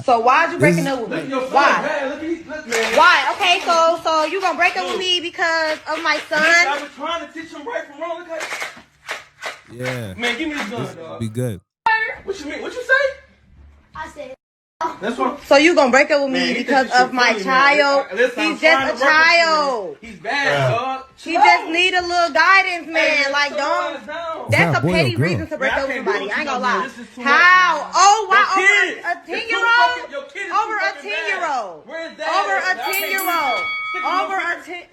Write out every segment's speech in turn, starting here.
So why'd you breaking up with me? Why? Look, man. Why? Okay, so you gonna break up with me because of my son? I was trying to teach him right from wrong. Look at Yeah. man, give me this gun, dog. Be good. What you mean? What you say? I said. That's what. So you gonna break up with me Man, because of my child? Listen, He's just a child. He's bad, dog. He just need a little guidance, man. Like, don't. That's a petty reason to break up with somebody. I ain't gonna lie. How? Oh, why? Over a 10-year-old? Over a 10-year-old. Over a 10-year-old. Over a 10.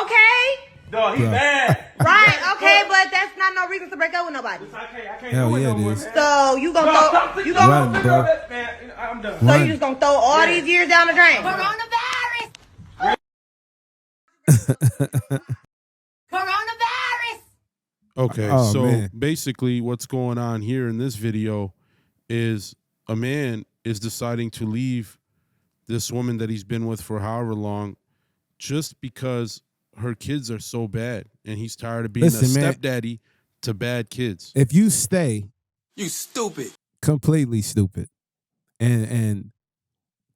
Okay. Dog, he's bad. Right. Okay, but that's not no reason to break up with nobody. I can't Hell do it yeah, no more, it is. man. So you gonna Dog, throw? You gonna? Run, bro. Man, I'm done. So you just gonna throw all these years down the drain? Coronavirus. Okay, Oh, so man. basically what's going on here in this video is a man is deciding to leave this woman that he's been with for however long just because her kids are so bad and he's tired of being Listen, a man. stepdaddy to bad kids. If you stay, You stupid. completely stupid, and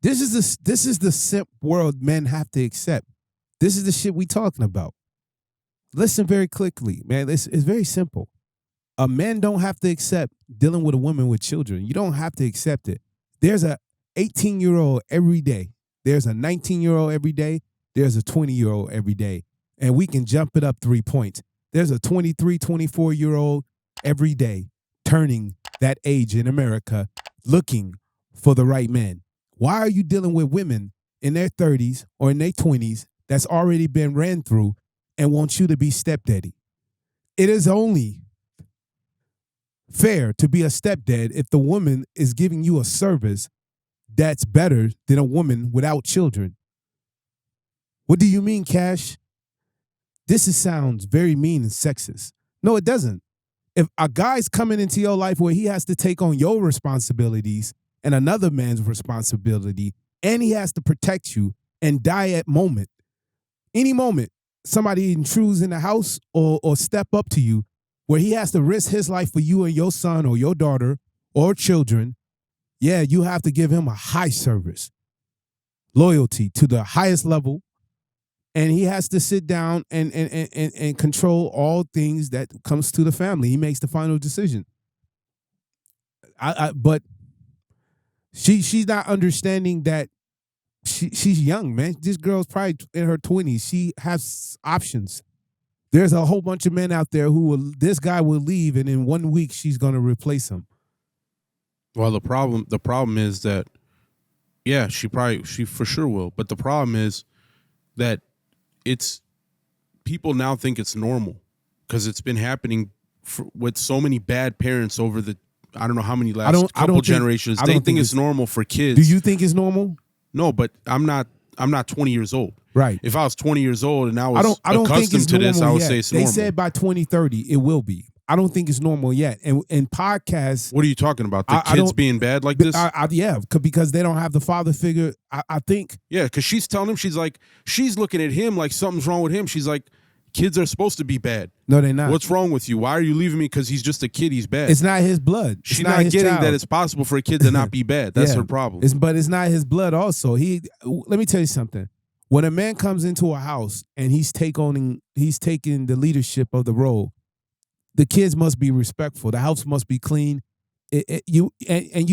this is the simp world men have to accept. This is the shit we talking about. Listen very quickly, man. It's very simple. A man don't have to accept dealing with a woman with children. You don't have to accept it. There's a 18-year-old every day. There's a 19-year-old every day. There's a 20-year-old every day. And we can jump it up 3 points. There's a 23, 24-year-old every day turning that age in America looking for the right man. Why are you dealing with women in their 30s or in their 20s that's already been ran through and want you to be stepdaddy? It is only fair to be a stepdad if the woman is giving you a service that's better than a woman without children. What do you mean, Cash? Sounds very mean and sexist. No, it doesn't. If a guy's coming into your life where he has to take on your responsibilities and another man's responsibility, and he has to protect you and die at any moment, somebody intrudes in the house or step up to you where he has to risk his life for you and your son or your daughter or children, yeah, you have to give him a high service, loyalty to the highest level, and he has to sit down and control all things that comes to the family. He makes the final decision. But she's not understanding that she's young, man. This girl's probably in her 20s. She has options. There's a whole bunch of men out there this guy will leave, and in 1 week she's going to replace him. Well, the problem is that, yeah, she for sure will. But the problem is that people now think it's normal because it's been happening with so many bad parents over the, I don't know how many couple generations. They think it's normal for kids. Do you think it's normal? No, but I'm not 20 years old. Right. If I was 20 years old and I was I don't think accustomed it's to this, I would yet. say it's they normal. They said by 2030 it will be. I don't think it's normal yet. And podcasts. What are you talking about? The kids being bad like this? Yeah, because they don't have the father figure. I think. Yeah, because she's telling him, she's looking at him like something's wrong with him. She's like, kids are supposed to be bad. No, they're not. What's wrong with you? Why are you leaving me? Because he's just a kid. He's bad. It's not his blood. She's not getting child. that it's possible for a kid to not be bad. That's her problem. But it's not his blood also. Let me tell you something. When a man comes into a house and he's taking the leadership of the role, the kids must be respectful. The house must be clean. You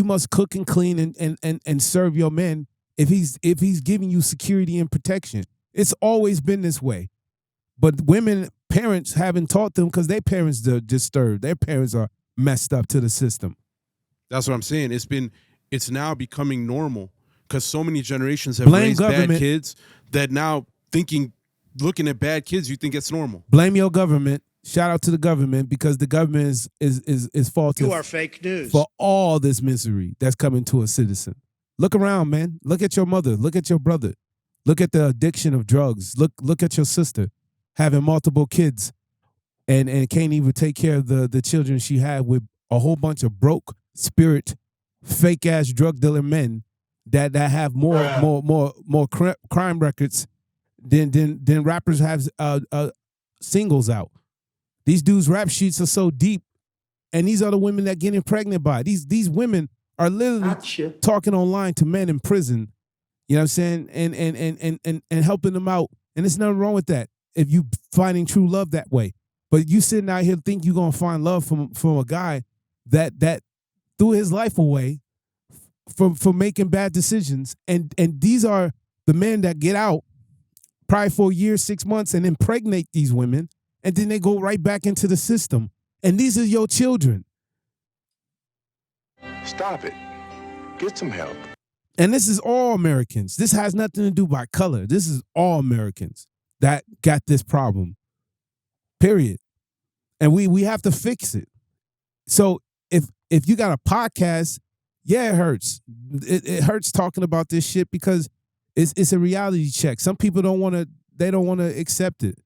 must cook and clean and serve your man if he's giving you security and protection. It's always been this way. But parents haven't taught them because their parents are disturbed. Their parents are messed up to the system. That's what I'm saying. It's now becoming normal because so many generations have raised bad kids that now looking at bad kids, you think it's normal. Blame your government. Shout out to the government because the government is faulty. You are fake news. For all this misery that's coming to a citizen. Look around, man. Look at your mother. Look at your brother. Look at the addiction of drugs. Look at your sister having multiple kids and can't even take care of the children she had with a whole bunch of broke spirit, fake ass drug dealing men that have more crime records than rappers have singles out. These dudes' rap sheets are so deep, and these are the women that getting pregnant by. These women are literally talking online to men in prison, you know what I'm saying, and helping them out. And there's nothing wrong with that if you finding true love that way. But you sitting out here think you're gonna find love from a guy that threw his life away for making bad decisions. And these are the men that get out probably for a year, 6 months, and impregnate these women, and then they go right back into the system. And these are your children. Stop it. Get some help. And this is all Americans. This has nothing to do by color. This is all Americans that got this problem. Period. And we have to fix it. So if you got a podcast, yeah, it hurts. It hurts talking about this shit because it's a reality check. Some people don't want to accept it.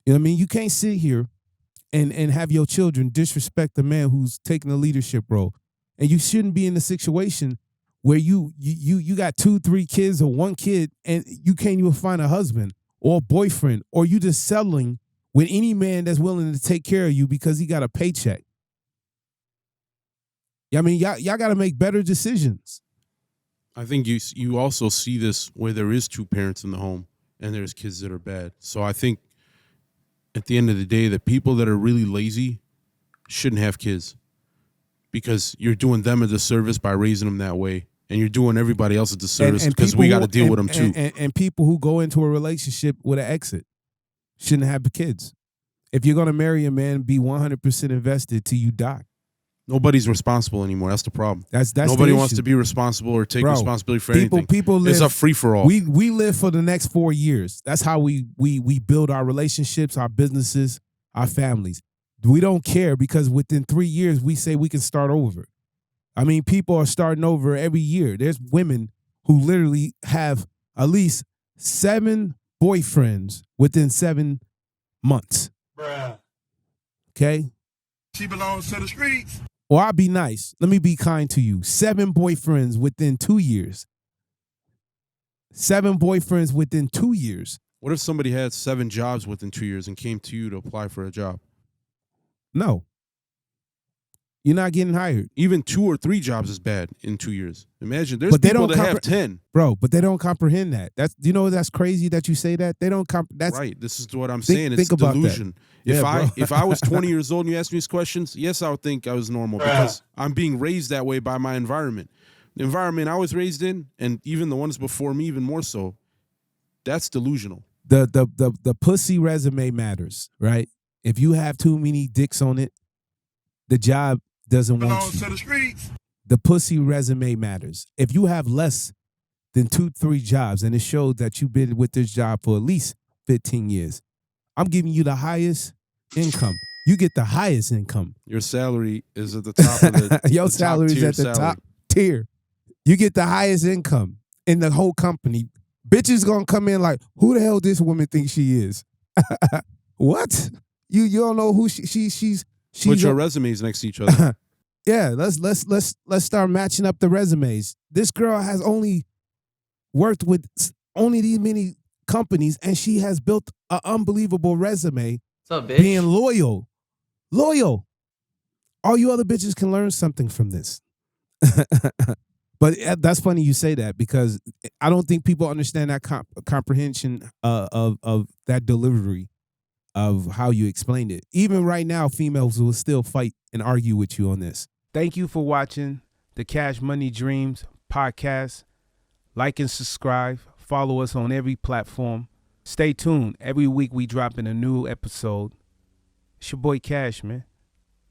You know what I mean? You can't sit here and have your children disrespect the man who's taking the leadership role. And you shouldn't be in a situation where you got 2-3 kids or 1 kid and you can't even find a husband or a boyfriend, or you just settling with any man that's willing to take care of you because he got a paycheck. I mean, y'all got to make better decisions. I think you also see this where there is 2 parents in the home and there's kids that are bad. So I think at the end of the day, the people that are really lazy shouldn't have kids, because you're doing them a disservice by raising them that way, and you're doing everybody else a disservice because we got to deal with them too. And people who go into a relationship with an exit shouldn't have the kids. If you're going to marry a man, be 100% invested till you die. Nobody's responsible anymore. That's the problem. That's nobody wants to be responsible or take responsibility for anything. People live, it's a free for all. We live for the next 4 years. That's how we build our relationships, our businesses, our families. We don't care because within 3 years we say we can start over. I mean, people are starting over every year. There's women who literally have at least 7 boyfriends within 7 months. Bruh. Okay? She belongs to the streets. Or I'll be nice. Let me be kind to you. 7 boyfriends within 2 years. 7 boyfriends within 2 years. What if somebody had 7 jobs within 2 years and came to you to apply for a job? No. You're not getting hired. Even 2 or 3 jobs is bad in 2 years. Imagine there's people that have 10. Bro, but they don't comprehend that. That's crazy that you say that. They don't that's right. This is what I'm saying. It's think delusion. Yeah, if I was 20 years old and you asked me these questions, yes, I would think I was normal because I'm being raised that way by my environment. The environment I was raised in, and even the ones before me, even more so, that's delusional. The pussy resume matters, right? If you have too many dicks on it, the job doesn't want you. To the streets. The pussy resume matters. If you have less than 2-3 jobs and it shows that you've been with this job for at least 15 years, I'm giving you the highest income. You get the highest income. Your salary is at the top of the your salary is at the top tier. You get the highest income in the whole company. Bitches gonna come in like, who the hell this woman thinks she is? What? You don't know who she's. Put your resumes next to each other. Yeah, let's start matching up the resumes. This girl has only worked with only these many companies, and she has built an unbelievable resume. What's up, bitch? Being loyal. All you other bitches can learn something from this. But that's funny you say that, because I don't think people understand that comprehension of that delivery of how you explained it. Even right now, females will still fight and argue with you on this. Thank you for watching the Cash Money Dreams podcast. Like and subscribe. Follow us on every platform. Stay tuned. Every week we drop in a new episode. It's your boy Cash, man.